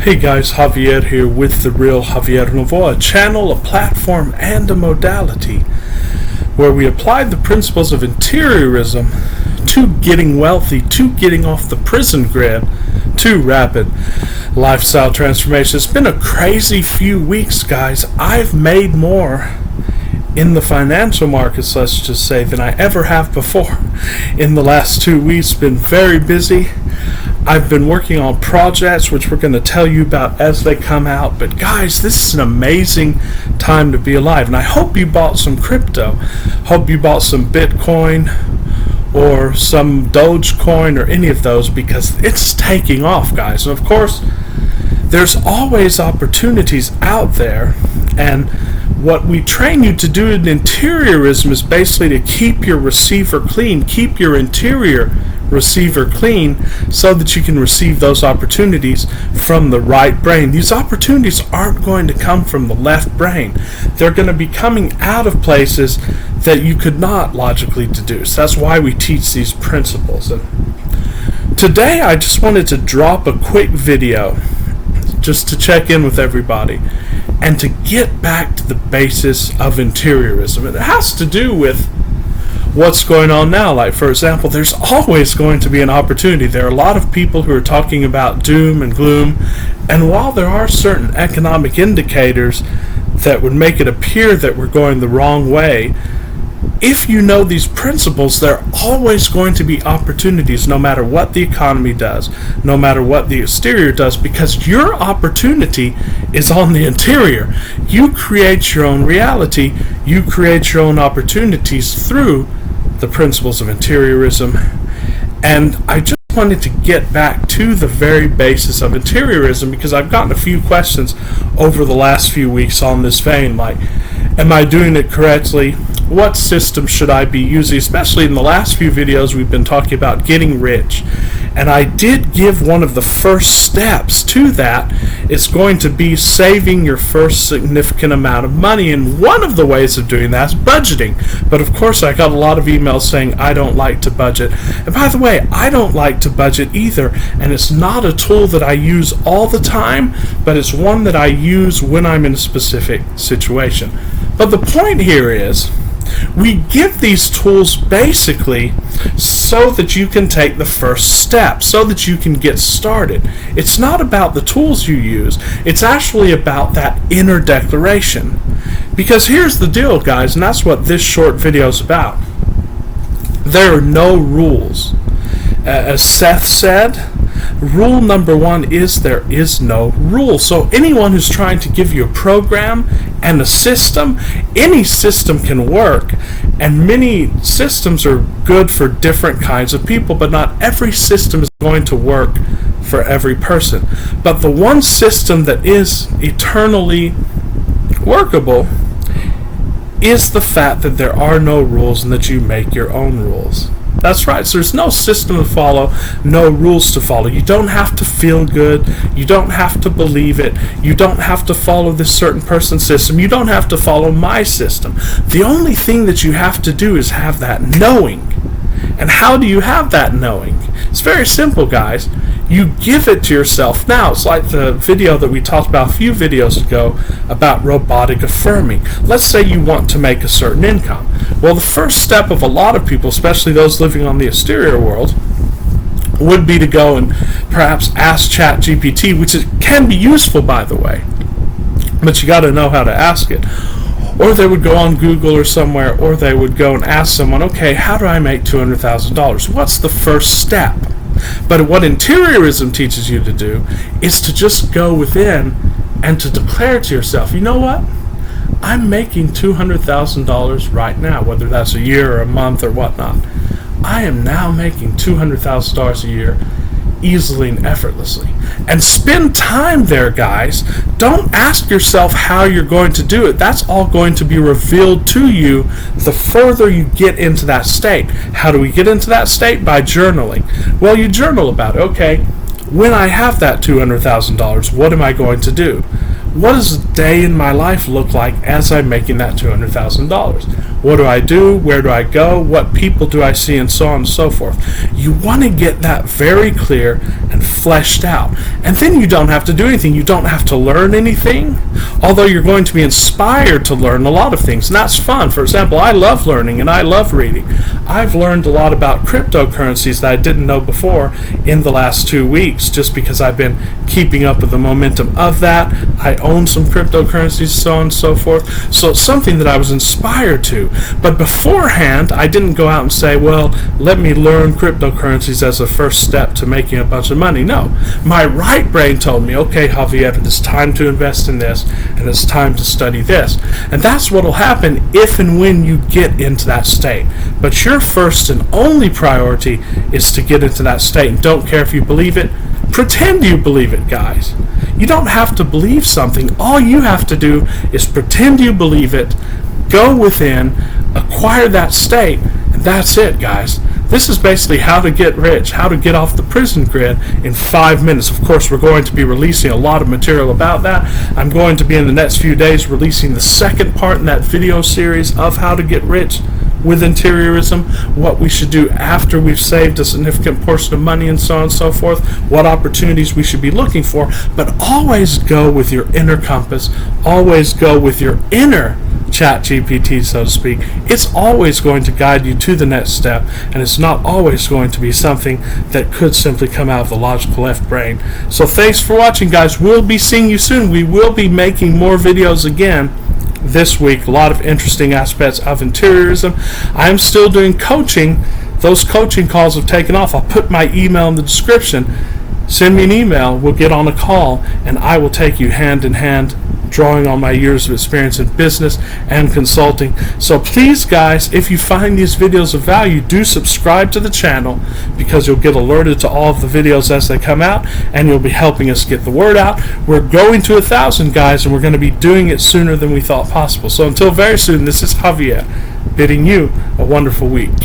Hey guys, Javier here with The Real Javier Novoa, a channel, a platform, and a modality where we apply the principles of interiorism to getting wealthy, to getting off the prison grid, to rapid lifestyle transformation. It's been a crazy few weeks, guys. I've made more in the financial markets, let's just say, than I ever have before. In the last 2 weeks, been very busy. I've been working on projects which we're going to tell you about as they come out. But guys, this is an amazing time to be alive. And I hope you bought some crypto. Hope you bought some Bitcoin or some Dogecoin or any of those, because it's taking off, guys. And of course, there's always opportunities out there. And what we train you to do in interiorism is basically to keep your receiver clean, keep your interior receiver clean, so that you can receive those opportunities from the right brain. These opportunities aren't going to come from the left brain. They're going to be coming out of places that you could not logically deduce. That's why we teach these principles. And today I just wanted to drop a quick video just to check in with everybody and to get back to the basis of interiorism. And it has to do with what's going on now. Like, for example, there's always going to be an opportunity. There are a lot of people who are talking about doom and gloom, and while there are certain economic indicators that would make it appear that we're going the wrong way, if you know these principles, there are always going to be opportunities, no matter what the economy does, no matter what the exterior does, because your opportunity is on the interior. You create your own reality. You create your own opportunities through the principles of interiorism. And I just wanted to get back to the very basis of interiorism, because I've gotten a few questions over the last few weeks on this vein, like, am I doing it correctly? What system should I be using? Especially in the last few videos, we've been talking about getting rich. And I did give one of the first steps to that. It's going to be saving your first significant amount of money. And one of the ways of doing that is budgeting. But of course, I got a lot of emails saying I don't like to budget. And by the way, I don't like to budget either. And it's not a tool that I use all the time, but it's one that I use when I'm in a specific situation. But the point here is, we give these tools basically so that you can take the first step, so that you can get started. It's not about the tools you use, it's actually about that inner declaration. Because here's the deal, guys, and that's what this short video is about. There are no rules. As Seth said, rule number one is there is no rule. So anyone who's trying to give you a program and a system, any system can work, and many systems are good for different kinds of people, but not every system is going to work for every person. But the one system that is eternally workable is the fact that there are no rules and that you make your own rules. That's right. So there's no system to follow, no rules to follow. You don't have to feel good. You don't have to believe it. You don't have to follow this certain person's system. You don't have to follow my system. The only thing that you have to do is have that knowing. And how do you have that knowing? It's very simple, guys. You give it to yourself now. It's like the video that we talked about a few videos ago about robotic affirming. Let's say you want to make a certain income. Well, the first step of a lot of people, especially those living on the exterior world, would be to go and perhaps ask ChatGPT, which can be useful, by the way, but you got to know how to ask it. Or they would go on Google or somewhere, or they would go and ask someone, okay, how do I make $200,000? What's the first step? But what interiorism teaches you to do is to just go within and to declare to yourself, you know what? I'm making $200,000 right now, whether that's a year or a month or whatnot. I am now making $200,000 a year easily and effortlessly. And spend time there, guys. Don't ask yourself how you're going to do it. That's all going to be revealed to you the further you get into that state. How do we get into that state? By journaling. Well, you journal about it. Okay, when I have that $200,000, what am I going to do? what does a day in my life look like as I'm making that $200,000? What do I do? Where do I go? What people do I see? And so on and so forth. You want to get that very clear and fleshed out. And then you don't have to do anything. You don't have to learn anything, although you're going to be inspired to learn a lot of things. And that's fun. For example, I love learning and I love reading. I've learned a lot about cryptocurrencies that I didn't know before in the last 2 weeks, just because I've been keeping up with the momentum of that. I own some cryptocurrencies, so on and so forth. So it's something that I was inspired to. But beforehand, I didn't go out and say, well, let me learn cryptocurrencies as a first step to making a bunch of money. No. My right brain told me, okay, Javier, it's time to invest in this, and it's time to study this. And that's what will happen if and when you get into that state. But your first and only priority is to get into that state. And don't care if you believe it. Pretend you believe it, guys. You don't have to believe something. All you have to do is pretend you believe it, go within, acquire that state, and that's it, guys. This is basically how to get rich, how to get off the prison grid in 5 minutes. Of course, we're going to be releasing a lot of material about that. I'm going to be in the next few days releasing the second part in that video series of how to get rich with interiorism, what we should do after we've saved a significant portion of money, and so on and so forth, what opportunities we should be looking for. But always go with your inner compass, always go with your inner ChatGPT, so to speak. It's always going to guide you to the next step, and it's not always going to be something that could simply come out of the logical left brain. So thanks for watching, guys. We'll be seeing you soon. We will be making more videos again this week. A lot of interesting aspects of interiorism. I'm still doing coaching. Those coaching calls have taken off. I'll put my email in the description. Send me an email. We'll get on a call, and I will take you hand in hand, drawing on my years of experience in business and consulting. So please, guys, if you find these videos of value, do subscribe to the channel, because you'll get alerted to all of the videos as they come out, and you'll be helping us get the word out. We're going to 1,000, guys, and we're going to be doing it sooner than we thought possible. So until very soon, this is Javier bidding you a wonderful week.